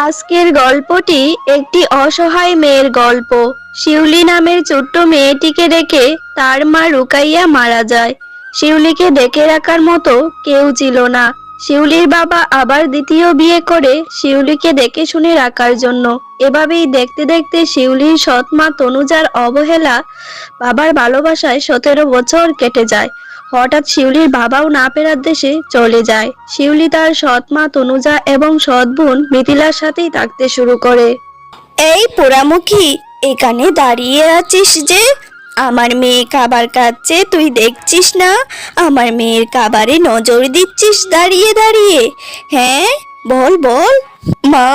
আজকের গল্পটি একটি অসহায় মেয়ের গল্প। শিউলি নামের ছোট্ট মেয়েটিকে রেখে তার মা রুকাইয়া মারা যায়। শিউলিকে দেখে রাখার মতো কেউ ছিল না। শিউলির বাবা আবার দ্বিতীয় বিয়ে করে শিউলিকে দেখে শুনে রাখার জন্য। এভাবেই দেখতে দেখতে শিউলির সৎ মা তনুজার অবহেলা, বাবার ভালোবাসায় 17 বছর কেটে যায়। হঠাৎ শিউলির বাবাও না ফেরার দেশে চলে যায়। শিউলি তার সৎ মা তনুজা এবং সৎ বোন মিথিলার সাথেই থাকতে শুরু করে। এই পোড়ামুখী, এখানে দাঁড়িয়ে আছিস যে? আমার মেয়ে খাবার খাচ্ছে, তুই দেখছিস না? আমার মেয়ের খাবারে নজর দিচ্ছিস দাঁড়িয়ে দাঁড়িয়ে? হ্যাঁ, বল বল। মা,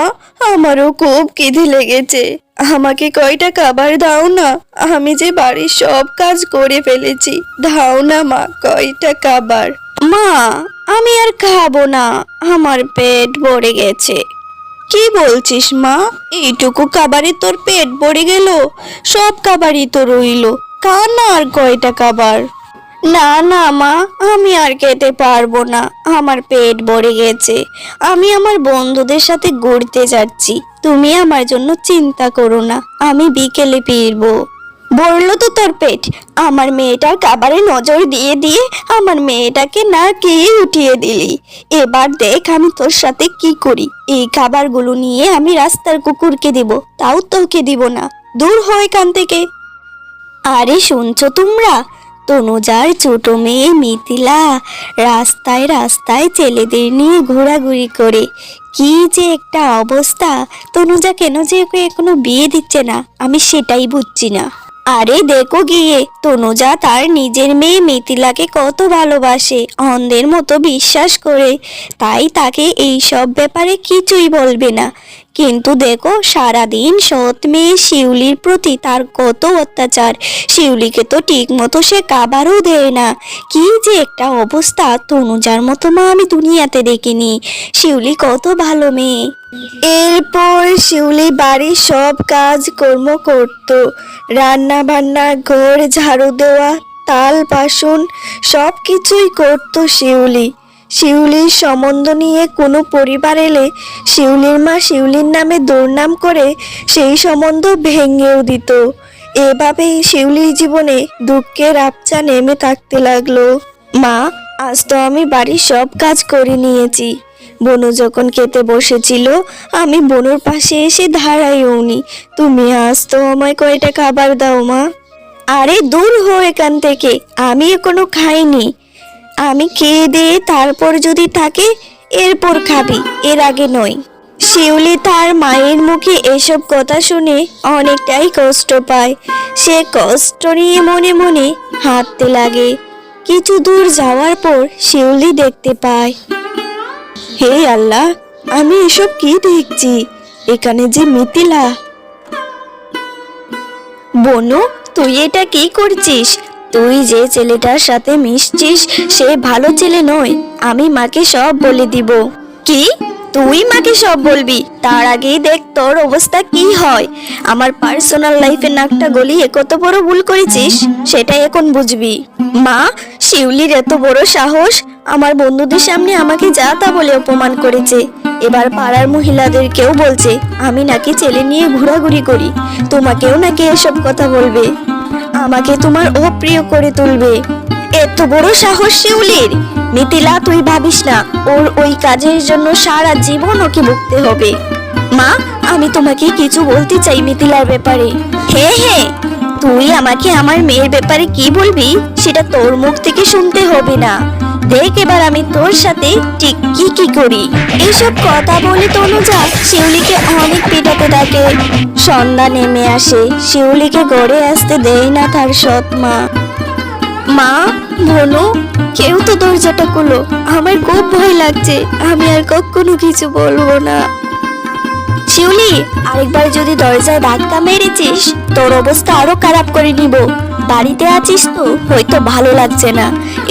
আমারও খুব খিদে লেগেছে, আমাকে কয়টা খাবার দাও না। আমি যে বাড়ির সব কাজ করে ফেলেছি, দাও না মা কয়টা খাবার। মা, আমি আর খাবো না, আমার পেট ভরে গেছে। কি বলছিস মা? এইটুকু খাবারে তোর পেট ভরে গেল? সব খাবারই তো রইলো, খা না আর কয়টা খাবার। না না মা, আমি আর খেতে পারবো না, আমার পেট ভরে গেছে। আমি আমার বন্ধুদের সাথে ঘুরতে যাচ্ছি, তুমি আমার জন্য চিন্তা করো না, আমি বিকেলে ফিরবো। বললো তো তোর পেট? আমার মেয়েটার খাবারে নজর দিয়ে দিয়ে আমার মেয়েটাকে না খেয়ে উঠিয়ে দিলি। এবার দেখ আমি তোর সাথে কি করি। এই খাবারগুলো নিয়ে আমি রাস্তার কুকুরকে দিব, তাও তোকে দিব না। দূর হয় এখান থেকে। আরে শুনছো তোমরা? তনুজার ছোট মেয়ে মিথিলা রাস্তায় রাস্তায় ছেলেদের নিয়ে ঘোরাঘুরি করে। কি যে একটা অবস্থা! তনুজা কেন যে ওকে এখনো বিয়ে দিচ্ছে না, আমি সেটাই বুঝছি না। আরে দেখো গিয়ে, তনুজা তার নিজের মেয়ে মিথিলাকে কত ভালোবাসে, অন্ধের মতো বিশ্বাস করে, তাই তাকে এই সব ব্যাপারে কিছুই বলবে না। কিন্তু দেখো সারাদিন সৎ মেয়ে শিউলির প্রতি তার কত অত্যাচার। শিউলিকে তো ঠিক মতো সে খাবারও দেয় না। কি যে একটা অবস্থা! তনুজার মতো মা আমি দুনিয়াতে দেখিনি। শিউলি কত ভালো মেয়ে। এরপর শিউলি বাড়ির সব কাজ কর্ম করত, রান্না বান্না, ঘর ঝাড়ু দেওয়া, তাল বাসন সব কিছুই করত শিউলি। শিউলির সম্বন্ধ নিয়ে কোনো পরিবার এলে শিউলির মা শিউলির নামে দুর্নাম করে সেই সম্বন্ধ ভেঙেও দিত। এভাবেই শিউলির জীবনে দুঃখের আবছা নেমে থাকতে লাগলো। মা, আজ তো আমি বাড়ির সব কাজ করে নিয়েছি। বনু যখন খেতে বসেছিল আমি বনুর পাশে এসে দাঁড়াইওনি। তুমি আজ তো আমায় কয়টা খাবার দাও মা। আরে দূর হো এখান থেকে, আমি এখনো খাইনি। আমি খেয়ে দিয়ে তারপর যদি থাকে এরপর খাবি, এর আগে নয়। শিউলি তার মায়ের মুখে এসব কথা শুনে অনেকটাই কষ্ট পায়। সে কষ্ট নিয়ে মনে মনে হাঁটতে লাগে। কিছু দূর যাওয়ার পর শিউলি দেখতে পায়, হে আল্লাহ, আমি এসব কি দেখছি? এখানে যে মিথিলা। বনু, তুই এটা কি করছিস? তুই যে ছেলেটার সাথে মিশছিস সে ভালো ছেলে নয়, আমি মাকে সব বলে দিব। কি? তুই মাকে সব বলবি? তার আগেই দেখ তোর অবস্থা কি হয়। আমার পার্সোনাল লাইফে নাকটা গলিয়ে কত বড় ভুল করেছিস সেটাই এখন বুঝবি। মা, শিউলির এত বড় সাহস! আমার বন্ধুদের সামনে আমাকে যা তা বলে অপমান করেছে। এবার পাড়ার মহিলাদেরকেও বলছে আমি নাকি ছেলে নিয়ে ঘোরাঘুরি করি। তোমাকেও নাকি এসব কথা বলবে, আমাকে তোমার অপ্রিয় করে তুলবে। এত বড় সাহস শিউলির! মিথিলা, তুই ভাবিস না ওর ওই কাজের জন্য সারা জীবন ওকে ভুগতে হবে। মা, আমি তোমাকে কিছু বলতে চাই মিথিলার ব্যাপারে। হ্যাঁ হ্যাঁ, তুই আমাকে আমার মেয়ের ব্যাপারে কি বলবি সেটা তোর মুখ থেকে শুনতে হবে না। দেখ এবার আমি তোর সাথে ঠিক কি কি করি। এইসব কথা বলে তনুজা শিউলিকে অনেক পেটাতে থাকে। সন্ধ্যা নেমে আসে, শিউলিকে ঘরে আসতে দেয় না তার সৎ মা। মা, বনু, কেউ তো দরজাটা খুলো, আমার খুব ভয় লাগছে, আমি আর কখনো কিছু বলবো না। শিউলি, আরেকবার যদি দরজায় ধাক্কা মেরেছিস তোর অবস্থা আরো খারাপ করে নিব। বাড়িতে আছিস তো হয়তো ভালো লাগছে না,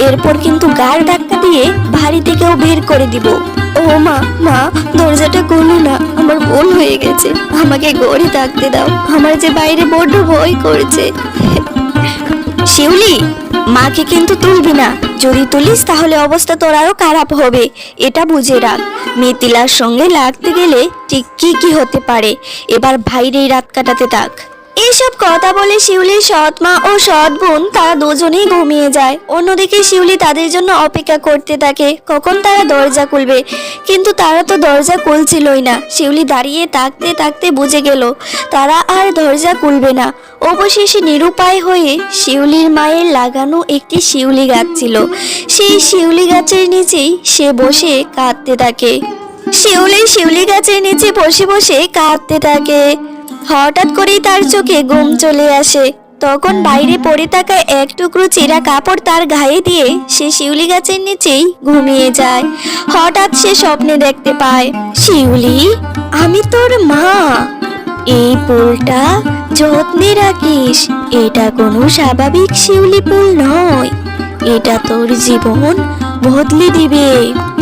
এরপর কিন্তু গাড় ধাক্কা দিয়ে বাড়ি থেকেও বের করে দিব। ও মা, মা, দরজাটা খুলো না, আমার ভুল হয়ে গেছে, আমাকে ঘরে থাকতে দাও, আমার যে বাইরে বড্ড ভয় করছে। শিউলি, মাকে কিন্তু তুলবি না, যদি তুলিস তাহলে অবস্থা তোর আরো খারাপ হবে, এটা বুঝে রাখ। মিথিলার সঙ্গে লাগতে গেলে ঠিক কি কি হতে পারে, এবার বাইরেই রাত কাটাতে থাক। এইসব কথা বলে শিউলির সৎ মা ও সৎ বোন তারা দুজনেই ঘুমিয়ে যায়। অন্যদিকে শিউলি তাদের জন্য অপেক্ষা করতে থাকে কখন তারা দরজা খুলবে, কিন্তু তারা তো দরজা খুলছিলই না। শিউলি দাঁড়িয়ে থাকতে থাকতে বুঝে গেল তারা আর দরজা খুলবে না। অবশেষে নিরুপায় হয়ে শিউলির মায়ের লাগানো একটি শিউলি গাছ ছিল, সেই শিউলি গাছের নিচেই সে বসে কাঁদতে থাকে। শিউলি গাছের নিচে বসে বসে কাঁদতে থাকে। হঠাৎ করেই তার চোখে ঘুম চলে আসে। তখন বাইরে পড়ে থাকা এক টুকরো ছেঁড়া কাপড় তার গায়ে দিয়ে সে শিউলি গাছের নিচেই ঘুমিয়ে যায়। হঠাৎ সে স্বপ্নে দেখতে পায়, শিউলি, আমি তোর মা, এই ফুলটা যত্নে রাখিস। এটা কোনো স্বাভাবিক শিউলি ফুল নয়, এটা তোর জীবন বদলে দিবে।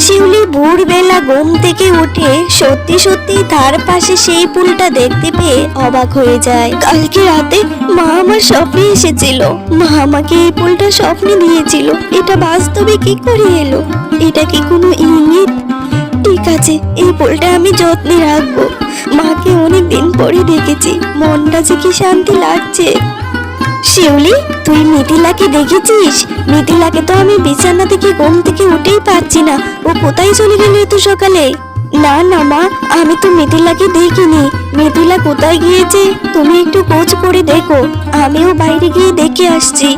শিউলি ভোরবেলা ঘুম থেকে উঠে সত্যি সত্যি তার পাশে সেই ফুলটা দেখতে পেয়ে অবাক হয়ে যায়। কালকে রাতে মা আমার স্বপ্নে এসেছিল, মা আমাকে এই ফুলটা স্বপ্নে দিয়েছিল, এটা বাস্তবে কি করে এলো? এটা কি কোনো ইঙ্গিত? ঠিক আছে, এই ফুলটা আমি যত্নে রাখবো। মাকে অনেক দিন পরে দেখেছি, মনটা যে কি শান্তি লাগছে। শিউলি, তুই মিথিলাকে দেখেছিস? মিথিলাকে তো আমি বিছানা থেকে ঘুম থেকে উঠেই পাচ্ছি না, ও কোথায় চলে গেল এত সকালে? না না মা, আমি তো মিথিলাকে দেখিনি। মিথিলা কোথায় গিয়েছে তুমি একটু খোঁজ করে দেখো, আমিও বাইরে গিয়ে দেখে আসছি,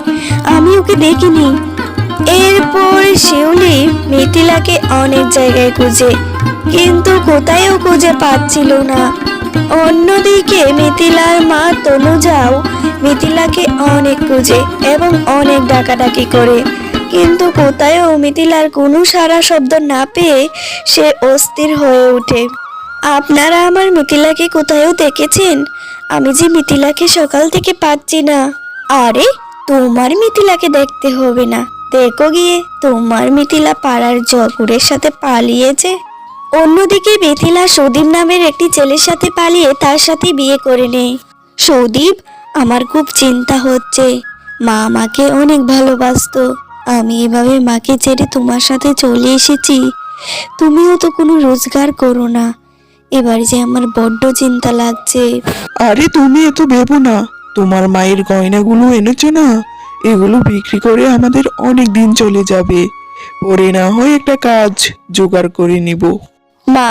আমি ওকে দেখিনি। এরপর শিউলি মিথিলাকে অনেক জায়গায় খুঁজে, কিন্তু কোথায়ও খুঁজে পাচ্ছিল না। অন্যদিকে মিথিলার মা তনুজাও মিথিলাকে অনেক খুঁজে এবং অনেক ডাকাডাকি করে, কিন্তু কোথায়ও মিথিলার কোনো সাড়া শব্দ না পেয়ে সে অস্থির হয়ে ওঠে। আপনারা আমার মিথিলাকে কোথায়ও দেখেছেন? আমি যে মিথিলাকে সকাল থেকে পাচ্ছি না। আরে, তোমার মিথিলাকে দেখতে হবে না, দেখো গিয়ে তোমার মিথিলা পাড়ার জগুরের সাথে পালিয়েছে। অন্যদিকে মিথিলা সুদীপ নামের একটি ছেলের সাথে পালিয়ে তার সাথে বিয়ে করে নেয়। সুদীপ, আমার খুব চিন্তা হচ্ছে, মা আমাকে অনেক ভালোবাসতো, আমি এভাবে মাকে ছেড়ে তোমার সাথে চলে এসেছি। তুমিও তো কোনো রোজগার করো না, এবার যে আমার বড্ড চিন্তা লাগছে। আরে তুমি এত ভেবো না, তোমার মায়ের গয়নাগুলো এনেছো না, এগুলো বিক্রি করে আমাদের অনেক দিন চলে যাবে, পরে না হয় একটা কাজ জোগাড় করে নিব। মা,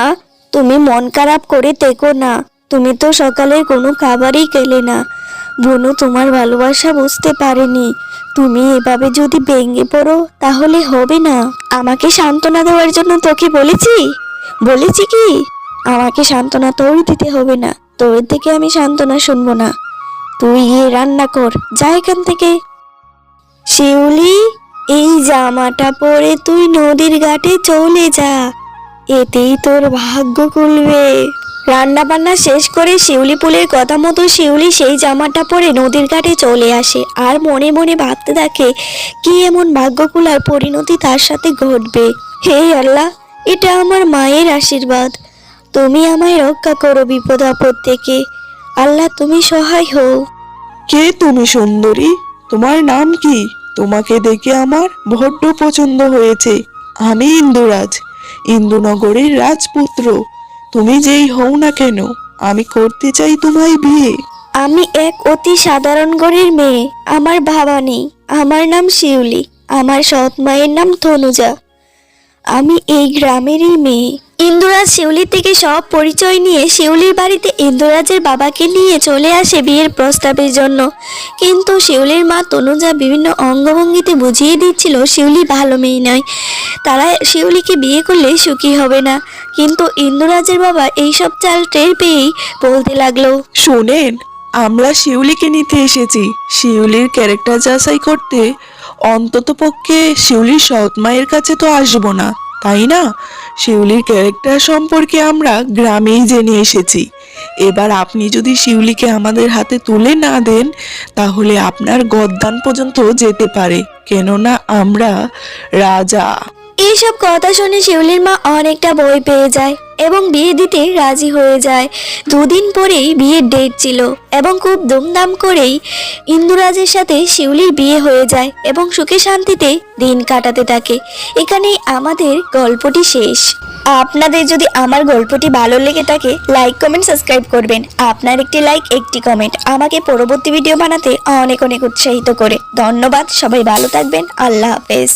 তুমি মন খারাপ করে থেকো না, তুমি তো সকালের কোনো খাবারই খেলে না। বোনও তোমার ভালোবাসা বুঝতে পারেনি, তুমি এভাবে যদি ভেঙে পড়ো তাহলে হবে না। আমাকে সান্ত্বনা দেওয়ার জন্য তোকে বলেছি কি? আমাকে সান্ত্বনা তোর দিতে হবে না, তোর থেকে আমি সান্ত্বনা শুনবো না। তুই গিয়ে রান্না কর, যা এখান থেকে। শিউলি, এই জামাটা পরে তুই নদীর ঘাটে চলে যা, এতেই তোর ভাগ্য খুলবে। রান্না বান্না শেষ করে শিউলি ফুলের কথা মতো শিউলি সেই জামাটা পরে নদীর ঘাটে চলে আসে আর মনে মনে ভাবতে থাকে কি এমন ভাগ্য খোলার পরিণতি তার সাথে ঘটবে। হে আল্লাহ, এটা আমার মায়ের আশীর্বাদ, তুমি আমায় রক্ষা করো বিপদ আপদ থেকে। আল্লাহ, তুমি সহায় হও। কে তুমি সুন্দরী? তোমার নাম কি? তোমাকে দেখে আমার বড্ড পছন্দ হয়েছে। আমি ইন্দুরাজ, ইন্দুনগরের রাজপুত্র। তুমি যেই হও না কেন, আমি করতে চাই তোমায় বিয়ে। আমি এক অতি সাধারণ ঘরের মেয়ে, আমার বাবা নেই, আমার নাম শিউলি, আমার সৎ মায়ের নাম তনুজা, আমি এই গ্রামেরই মেয়ে। ইন্দুরাজ শিউলির থেকে সব পরিচয় নিয়ে শিউলির বাড়িতে ইন্দুরাজের বাবাকে নিয়ে চলে আসে বিয়ের প্রস্তাবের জন্য, কিন্তু শিউলির মা তনুজা বিভিন্ন অঙ্গভঙ্গিতে বুঝিয়ে দিচ্ছিল শিউলি ভালো মেয়ে নয়, তারা শিউলিকে বিয়ে করলে সুখী হবে না। কিন্তু ইন্দুরাজের বাবা এইসব চাল টের পেয়েই বলতে লাগলো, শোনেন, আমরা শিউলিকে নিতে এসেছি শিউলির ক্যারেক্টার যাচাই করতে। অন্তত পক্ষে শিউলির সৎ মায়ের কাছে তো আসবো না, তাই না? শিউলির ক্যারেক্টার সম্পর্কে আমরা গ্রামেই জেনে এসেছি। এবার আপনি যদি শিউলিকে আমাদের হাতে তুলে না দেন তাহলে আপনার গদ্দান পর্যন্ত যেতে পারে, কেননা আমরা রাজা। এইসব কথা শুনে শিউলির মা অনেকটা ভয় পেয়ে যায় এবং বিয়ে দিতে রাজি হয়ে যায়। দুদিন পরেই বিয়ের ডেট ছিল এবং খুব ধুমধাম করেই ইন্দুরাজের সাথে শিউলির বিয়ে হয়ে যায় এবং সুখে শান্তিতে দিন কাটাতে থাকে। এখানেই আমাদের গল্পটি শেষ। আপনাদের যদি আমার গল্পটি ভালো লেগে থাকে লাইক কমেন্ট সাবস্ক্রাইব করবেন। আপনার একটি লাইক একটি কমেন্ট আমাকে পরবর্তী ভিডিও বানাতে অনেক অনেক উৎসাহিত করে। ধন্যবাদ, সবাই ভালো থাকবেন। আল্লাহ হাফেজ।